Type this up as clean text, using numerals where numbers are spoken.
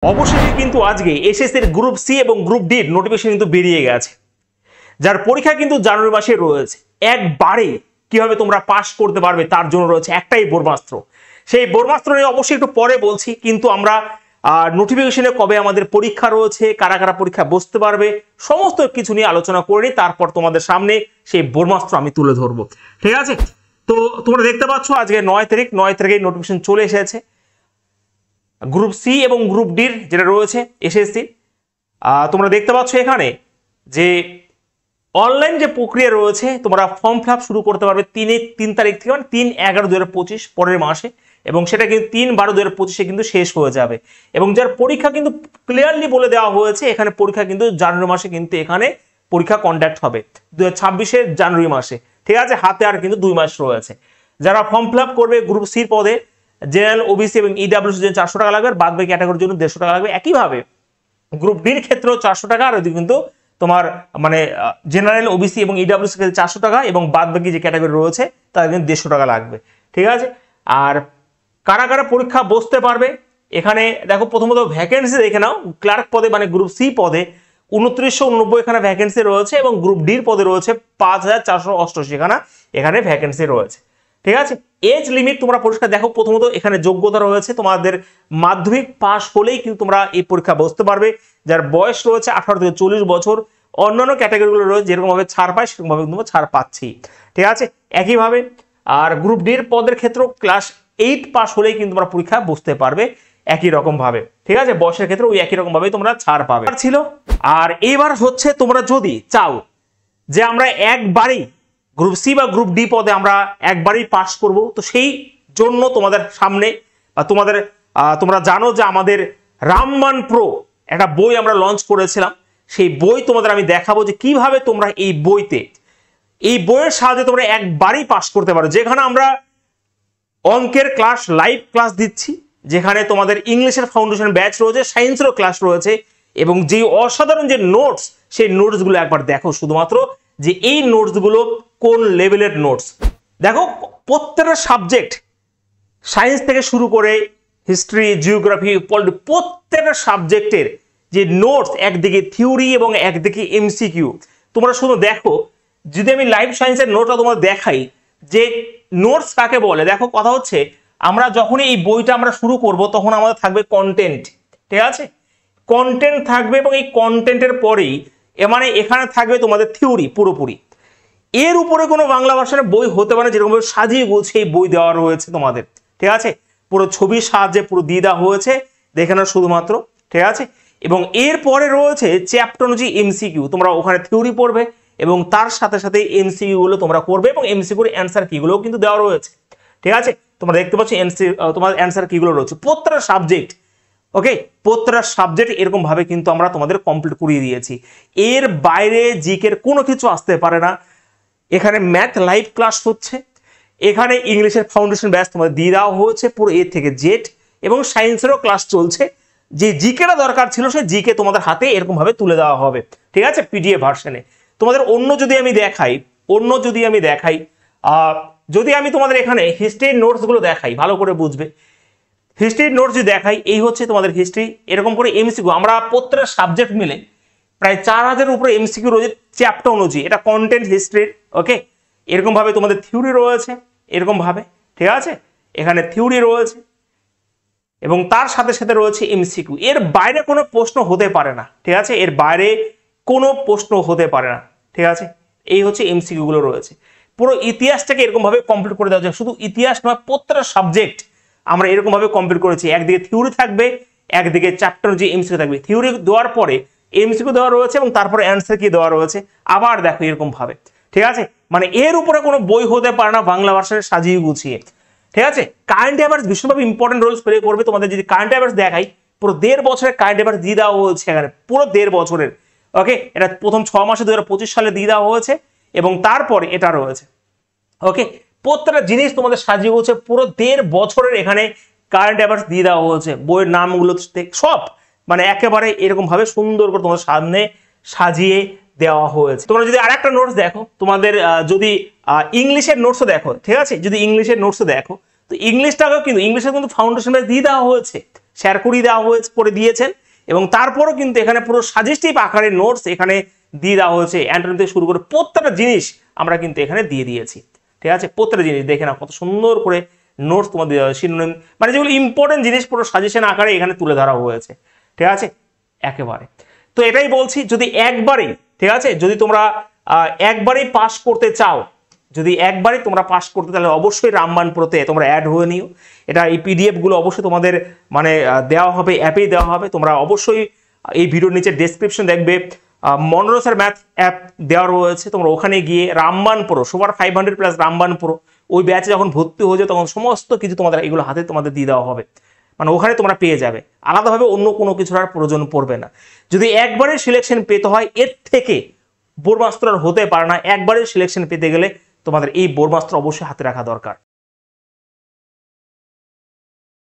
অবশেষে কিন্তু আজকে এসএসসির গ্রুপ সি এবং গ্রুপ ডি নোটিফিকেশন কিন্তু বেরিয়ে গেছে, যার পরীক্ষা কিন্তু জানুয়ারি মাসে রয়েছে। একবারে কিভাবে তোমরা পাস করতে পারবে তার জন্য রয়েছে একটাই ব্রহ্মাস্ত্র। সেই ব্রহ্মাস্ত্র নিয়ে অবশ্যই একটু পরে বলছি, কিন্তু আমরা নোটিফিকেশনে কবে আমাদের পরীক্ষা রয়েছে, কারা কারা পরীক্ষা বসতে পারবে, সমস্ত কিছু নিয়ে আলোচনা করে নিই, তারপর তোমাদের সামনে সেই ব্রহ্মাস্ত্র আমি তুলে ধরবো। ঠিক আছে, তো তোমরা দেখতে পাচ্ছ আজকে 9 তারিখে নোটিফিকেশন চলে এসেছে গ্রুপ সি এবং গ্রুপ ডির যেটা রয়েছে এসএসসি। তোমরা দেখতে পাচ্ছ এখানে যে অনলাইন যে প্রক্রিয়া রয়েছে, তোমরা ফর্ম ফিল আপ শুরু করতে পারবে 3 তারিখ থেকে, মানে 3/11/2025 পরের মাসে, এবং সেটা কিন্তু 3/12/2025 কিন্তু শেষ হয়ে যাবে। এবং যার পরীক্ষা কিন্তু ক্লিয়ারলি বলে দেওয়া হয়েছে, এখানে পরীক্ষা কিন্তু জানুয়ারি মাসে কিন্তু এখানে পরীক্ষা কন্ডাক্ট হবে 2026 জানুয়ারি মাসে। ঠিক আছে, হাতে আর কিন্তু 2 মাস রয়েছে। যারা ফর্ম ফিল আপ করবে গ্রুপ সির পদে, জেনারেল, ওবিসি এবং ইডাব্লিউএস জন্য 400 টাকা লাগবে, আর বাদ বাকি ক্যাটাগরির জন্য 150 টাকা লাগবে। একইভাবে গ্রুপ ডির ক্ষেত্রেও 400 টাকা, আর ওদিকে কিন্তু তোমার মানে জেনারেল, ওবিসি এবং ইডাব্লিউএস ক্ষেত্রে 400 টাকা, এবং বাদ বাকি যে ক্যাটাগরি রয়েছে তাদের কিন্তু 150 টাকা লাগবে। ঠিক আছে, আর কারা কারা পরীক্ষা বসতে পারবে এখানে দেখো। প্রথমত ভ্যাকেন্সি দেখে নাও। ক্লার্ক পদে মানে গ্রুপ সি পদে 2990 এখানে ভ্যাকেন্সি রয়েছে, এবং গ্রুপ ডির পদে রয়েছে 5488 এখানে ভ্যাকেন্সি রয়েছে। ঠিক আছে, এজ লিমিট তোমরা পরীক্ষা দেখো। প্রথমত এখানে যোগ্যতা রয়েছে, তোমাদের মাধ্যমিক পাস হলেই কিন্তু তোমরা এই পরীক্ষা বসতে পারবে। যার বয়স রয়েছে 18 থেকে 40 বছর। অন্যান্য ক্যাটাগরিগুলো রয়েছে যেরকম ভাবে ছাড় পায় সেরকম ভাবে তোমরা ছাড় পাচ্ছি। ঠিক আছে, একইভাবে আর গ্রুপ ডির পদের ক্ষেত্রে ক্লাস 8 পাস হলেই কিন্তু তোমরা পরীক্ষা বসতে পারবে একই রকম ভাবে। ঠিক আছে, বয়সের ক্ষেত্রে ওই একই রকম ভাবে তোমরা ছাড় পাবে ছিল। আর এইবার হচ্ছে তোমরা যদি চাও যে আমরা একবারই গ্রুপ সি বা গ্রুপ ডি পদে আমরা একবারই পাস করব, তো সেই জন্য তোমাদের সামনে বা তোমরা জানো যে আমাদের রামবান প্রো একটা বই আমরা লঞ্চ করেছিলাম। সেই বই তোমাদের আমি দেখাবো যে কিভাবে তোমরা এই বইয়ের সাহায্যে তোমরা একবারই পাস করতে পারো। যেখানে আমরা অঙ্কের ক্লাস, লাইভ ক্লাস দিচ্ছি, যেখানে তোমাদের ইংলিশের ফাউন্ডেশন ব্যাচ রয়েছে, সায়েন্সেরও ক্লাস রয়েছে, এবং যে অসাধারণ যে নোটস, সেই নোটসগুলো একবার দেখো শুধুমাত্র যে এই নোটসগুলো কোন লেভেলের নোটস। দেখো প্রত্যেকটা সাবজেক্ট, সায়েন্স থেকে শুরু করে হিস্ট্রি, জিওগ্রাফি, পলিটি, প্রত্যেকটা সাবজেক্টের যে নোটস, একদিকে থিওরি এবং একদিকে এমসিকিউ। তোমরা শুধু দেখো, যদি আমি লাইভ সায়েন্সের নোটটা তোমাদের দেখাই যে নোটস কাকে বলে। দেখো কথা হচ্ছে, আমরা যখনই এই বইটা আমরা শুরু করব তখন আমাদের থাকবে কন্টেন্ট। ঠিক আছে, কন্টেন্ট থাকবে, এবং এই কন্টেন্টের পরেই মানে এখানে থাকবে তোমাদের থিওরি পুরোপুরি। এর উপরে কোনো বাংলা ভাষার বই হতে পারে যেরকম সাজিয়ে গুছিয়ে বই দেওয়া রয়েছে তোমাদের। ঠিক আছে, পুরো ছবির সাহায্যে পুরো দিয়ে দেওয়া হয়েছে, দেখে নাও শুধুমাত্র। ঠিক আছে, এবং এর পরে রয়েছে চ্যাপ্টার অনুযায়ী এমসিকিউ। তোমরা ওখানে থিওরি পড়বে এবং তার সাথে সাথে এমসিকিউ গুলো তোমরা করবে, এবং এমসিকিউর অ্যান্সার কিগুলোও কিন্তু দেওয়া রয়েছে। ঠিক আছে, তোমরা দেখতে পাচ্ছ তোমার অ্যান্সার কিগুলো রয়েছে প্রত্যেকটা সাবজেক্ট। ওকে, প্রত্যেকটা সাবজেক্ট এরকম ভাবে কিন্তু আমরা তোমাদের কমপ্লিট করিয়ে দিয়েছি। এর বাইরে জিকের কোনো কিছু আসতে পারে না। এখানে ম্যাথ লাইভ ক্লাস হচ্ছে, এখানে ইংলিশের ফাউন্ডেশন ব্যাচ তোমাদের দিয়ে দেওয়া হয়েছে পুরো এ থেকে জেড, এবং সায়েন্সেরও ক্লাস চলছে। যে জিকেটা দরকার ছিল সেই জিকে তোমাদের হাতে এরকম ভাবে তুলে দেওয়া হবে। ঠিক আছে, পিডিএফ ভার্সনে। তোমাদের অন্য যদি আমি দেখাই যদি আমি তোমাদের এখানে হিস্ট্রির নোটস গুলো দেখাই, ভালো করে বুঝবে। হিস্ট্রির নোটস যদি দেখাই, এই হচ্ছে তোমাদের হিস্ট্রি। এরকম করে এমসিকিউ আমরা প্রত্যেকটা সাবজেক্ট মিলে প্রায় 4000 উপরে এমসিকিউ রয়েছে চ্যাপ্টার অনুযায়ী। এটা কন্টেন্ট হিস্ট্রির। ওকে, এরকম ভাবে তোমাদের থিওরি রয়েছে এরকম ভাবে। ঠিক আছে, এখানে থিওরি রয়েছে এবং তার সাথে সাথে রয়েছে এমসিকিউ। এর বাইরে কোনো প্রশ্ন হতে পারে না। ঠিক আছে, এর বাইরে কোনো প্রশ্ন হতে পারে না। ঠিক আছে, এই হচ্ছে এমসিকিউ গুলো রয়েছে। পুরো ইতিহাসটাকে এরকম ভাবে কমপ্লিট করে দেওয়া যায়। শুধু ইতিহাস নয়, প্রত্যেকটা সাবজেক্ট আমরা এরকম ভাবে কমপ্লিট করেছি। একদিকে থিওরি থাকবে, একদিকে চ্যাপ্টার যে এমসিকিউ থাকবে। থিওরি দেওয়ার পরে এমসিকিউ দেওয়া রয়েছে, এবং তারপরে অ্যান্সার কি দেওয়া রয়েছে আবার দেখো এরকম ভাবে। ঠিক আছে, মানে এর উপরে কোনো বই হতে পারে না বাংলা ভাষায় সাজিয়ে গুছিয়ে। ঠিক আছে, কারেন্ট অ্যাফেয়ার্স ভীষণভাবে ইম্পর্টেন্ট রোল প্লে করবে। তোমাদের যদি কারেন্ট অ্যাফেয়ার্স দেখাই, পুরো 1.5 বছরের কারেন্ট অ্যাফেয়ার্স দিয়ে দেওয়া হয়েছে এখানে, পুরো 1.5 বছরের। ওকে, এটা প্রথম 6 মাসে 2025 সালে দিয়ে দেওয়া হয়েছে, এবং তারপরে এটা রয়েছে। ওকে, প্রত্যেকটা জিনিস তোমাদের সাজিয়ে হচ্ছে পুরো 1.5 বছরের এখানে কারেন্ট অ্যাফেয়ার্স দিয়ে দেওয়া হয়েছে। বইয়ের নামগুলো সব মানে একেবারে এরকম ভাবে সুন্দর করে তোমাদের সামনে সাজিয়ে দেওয়া হয়েছে। তোমরা যদি আরেকটা নোটস দেখো, তোমাদের যদি ইংলিশের নোটসও দেখো, ঠিক আছে, যদি ইংলিশের নোটসও দেখো, তো ইংলিশটাকেও কিন্তু ইংলিশের কিন্তু ফাউন্ডেশন দিয়ে দেওয়া হয়েছে। শেয়ার করিয়ে দেওয়া হয়েছে, করে দিয়েছেন, এবং তারপরও কিন্তু এখানে পুরো সাজেস্টিভ আকারের নোটস এখানে দিয়ে দেওয়া হয়েছে। অ্যান্টোনিম থেকে শুরু করে প্রত্যেকটা জিনিস আমরা কিন্তু এখানে দিয়ে দিয়েছি, ঠিক আছে? প্রত্যেকটা জিনিস দেখে না কত সুন্দর করে নোটস তোমাদের দেওয়া হয়েছে, সিনোনিম মানে যেগুলো ইম্পর্টেন্ট জিনিস পুরো সাজেশন আকারে এখানে তুলে ধরা হয়েছে, ঠিক আছে? একেবারে তো এটাই বলছি, যদি একবারেই, ঠিক আছে, যদি তোমরা একবারেই পাস করতে চাও, যদি একবারই তোমরা পাস করতে, তাহলে অবশ্যই রামবান প্রোতে তোমরা অ্যাড হয়ে নিও। এটা এই পিডিএফ গুলো অবশ্যই তোমাদের মানে দেওয়া হবে, অ্যাপেই দেওয়া হবে। তোমরা অবশ্যই এই ভিডিওর নিচে ডেসক্রিপশন দেখবে মনোরো স্যার ম্যাথ অ্যাপ দেওয়া রয়েছে, তোমরা ওখানে গিয়ে Ramban pro super 500 plus Ramban pro ওই ব্যাচে যখন ভর্তি হয়ে যায় তখন সমস্ত কিছু তোমাদের এগুলো হাতে তোমাদের দিয়ে দেওয়া হবে, মানে ওখানে তোমরা পেয়ে যাবে, আলাদাভাবে অন্য কোনো কিছুর আর প্রয়োজন পড়বে না। যদি একবারের সিলেকশন পেতে হয়, এর থেকে ব্রহ্মাস্ত্র আর হতে পারে না। একবারের সিলেকশন পেতে গেলে তোমাদের এই ব্রহ্মাস্ত্র অবশ্যই হাতে রাখা দরকার।